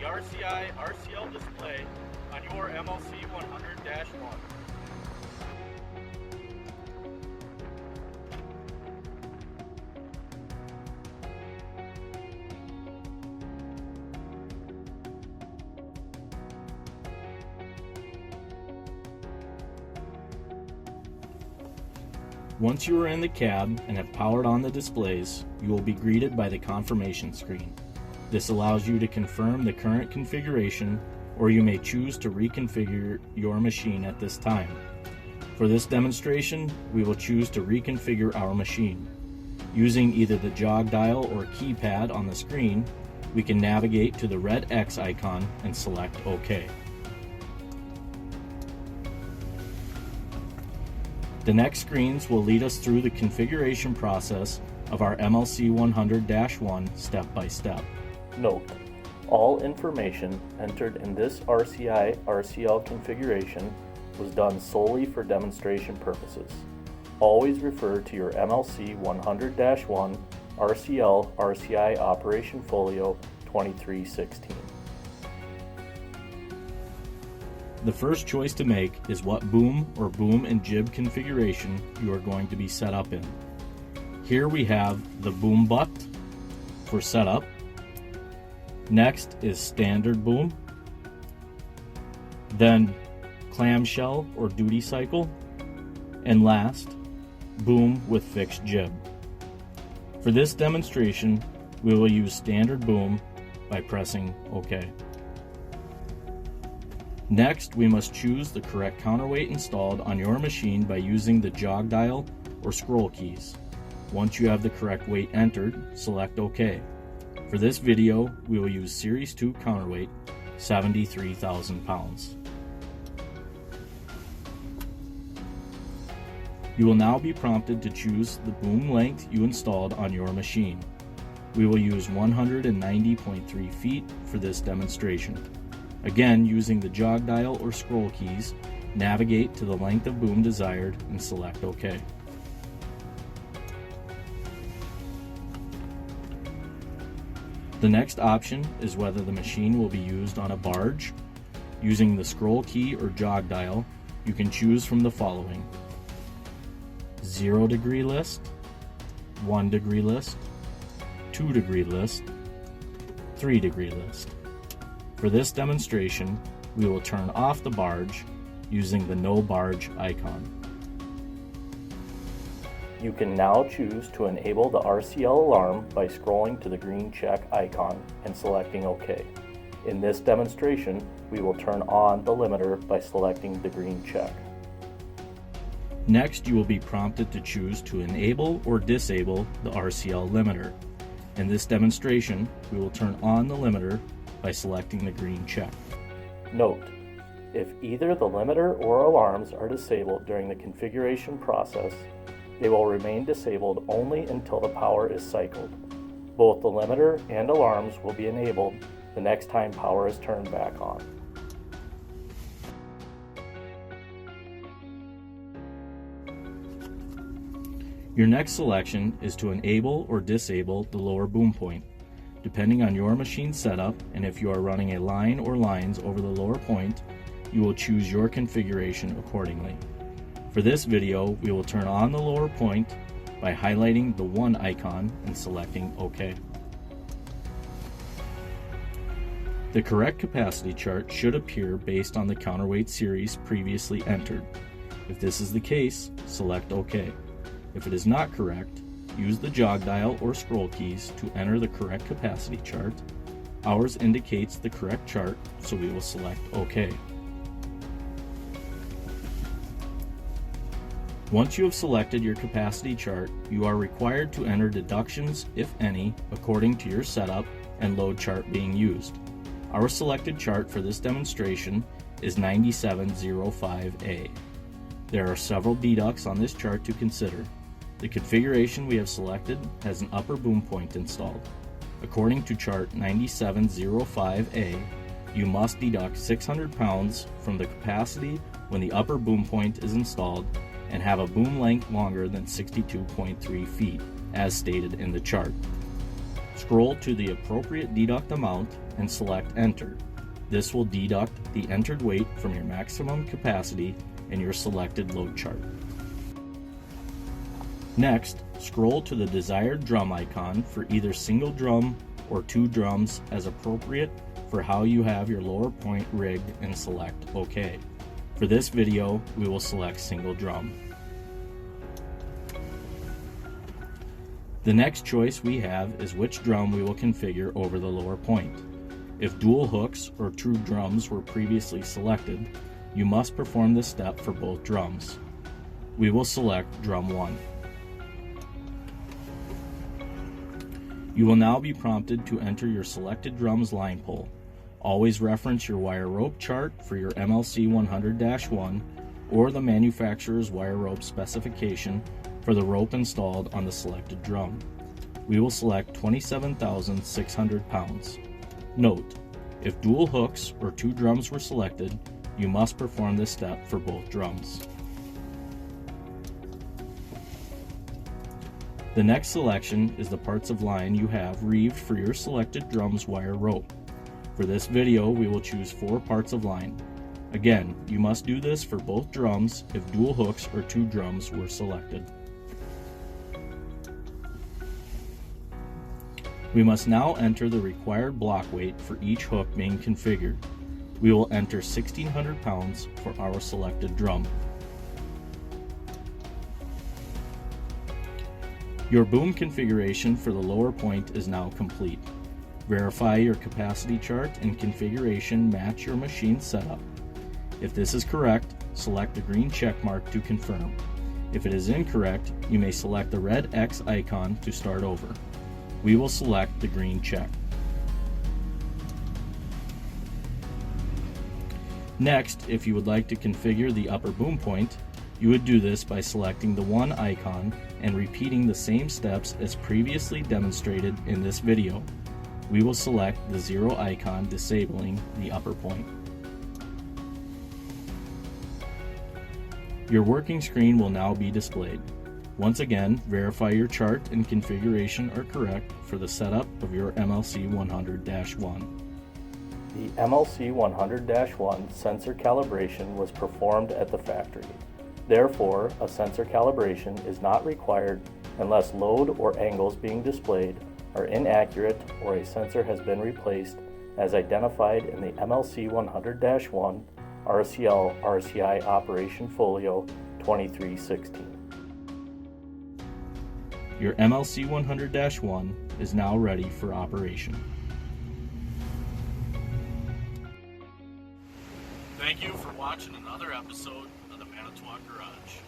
the RCI Rcl display on your MLC100-1. Once you are in the cab and have powered on the displays, you will be greeted by the confirmation screen. This allows you to confirm the current configuration, or you may choose to reconfigure your machine at this time. For this demonstration, we will choose to reconfigure our machine. Using either the jog dial or keypad on the screen, we can navigate to the red X icon and select OK. The next screens will lead us through the configuration process of our MLC100-1 step by step. Note: all information entered in this RCI RCL configuration was done solely for demonstration purposes. Always refer to your MLC100-1 RCL RCI Operation Folio 2316. The first choice to make is what boom or boom and jib configuration you are going to be set up in. Here we have the boom butt for setup. Next is standard boom. Then clamshell or duty cycle. And last, boom with fixed jib. For this demonstration, we will use standard boom by pressing OK. Next, we must choose the correct counterweight installed on your machine by using the jog dial or scroll keys. Once you have the correct weight entered, select OK. For this video, we will use Series 2 counterweight, 73,000 pounds. You will now be prompted to choose the boom length you installed on your machine. We will use 190.3 feet for this demonstration. Again, using the jog dial or scroll keys, navigate to the length of boom desired and select OK. The next option is whether the machine will be used on a barge. Using the scroll key or jog dial, you can choose from the following: 0 degree list, 1 degree list, 2 degree list, 3 degree list. For this demonstration, we will turn off the barge using the no barge icon. You can now choose to enable the RCL alarm by scrolling to the green check icon and selecting OK. In this demonstration, we will turn on the limiter by selecting the green check. Next, you will be prompted to choose to enable or disable the RCL limiter. In this demonstration, we will turn on the limiter by selecting the green check. Note: if either the limiter or alarms are disabled during the configuration process, they will remain disabled only until the power is cycled. Both the limiter and alarms will be enabled the next time power is turned back on. Your next selection is to enable or disable the lower boom point. Depending on your machine setup and if you are running a line or lines over the lower point, you will choose your configuration accordingly. For this video, we will turn on the lower point by highlighting the 1 icon and selecting OK. The correct capacity chart should appear based on the counterweight series previously entered. If this is the case, select OK. If it is not correct, use the jog dial or scroll keys to enter the correct capacity chart. Ours indicates the correct chart, so we will select OK. Once you have selected your capacity chart, you are required to enter deductions, if any, according to your setup and load chart being used. Our selected chart for this demonstration is 9705A. There are several deducts on this chart to consider. The configuration we have selected has an upper boom point installed. According to chart 9705A, you must deduct 600 pounds from the capacity when the upper boom point is installed and have a boom length longer than 62.3 feet, as stated in the chart. Scroll to the appropriate deduct amount and select Enter. This will deduct the entered weight from your maximum capacity and your selected load chart. Next, scroll to the desired drum icon for either single drum or 2 drums as appropriate for how you have your lower point rigged, and select OK. For this video, we will select single drum. The next choice we have is which drum we will configure over the lower point. If dual hooks or 2 drums were previously selected, you must perform this step for both drums. We will select drum 1. You will now be prompted to enter your selected drum's line pull. Always reference your wire rope chart for your MLC100-1 or the manufacturer's wire rope specification for the rope installed on the selected drum. We will select 27,600 pounds. Note, if dual hooks or 2 drums were selected, you must perform this step for both drums. The next selection is the parts of line you have reeved for your selected drum's wire rope. For this video, we will choose 4 parts of line. Again, you must do this for both drums if dual hooks or 2 drums were selected. We must now enter the required block weight for each hook being configured. We will enter 1,600 pounds for our selected drum. Your boom configuration for the lower point is now complete. Verify your capacity chart and configuration match your machine setup. If this is correct, select the green check mark to confirm. If it is incorrect, you may select the red X icon to start over. We will select the green check. Next, if you would like to configure the upper boom point, you would do this by selecting the 1 icon and repeating the same steps as previously demonstrated in this video. We will select the 0 icon, disabling the upper point. Your working screen will now be displayed. Once again, verify your chart and configuration are correct for the setup of your MLC100-1. The MLC100-1 sensor calibration was performed at the factory. Therefore, a sensor calibration is not required unless load or angles being displayed are inaccurate or a sensor has been replaced as identified in the MLC100-1 RCL RCI Operation Folio 2316. Your MLC100-1 is now ready for operation. Thank you for watching another episode of the Manitowoc Garage.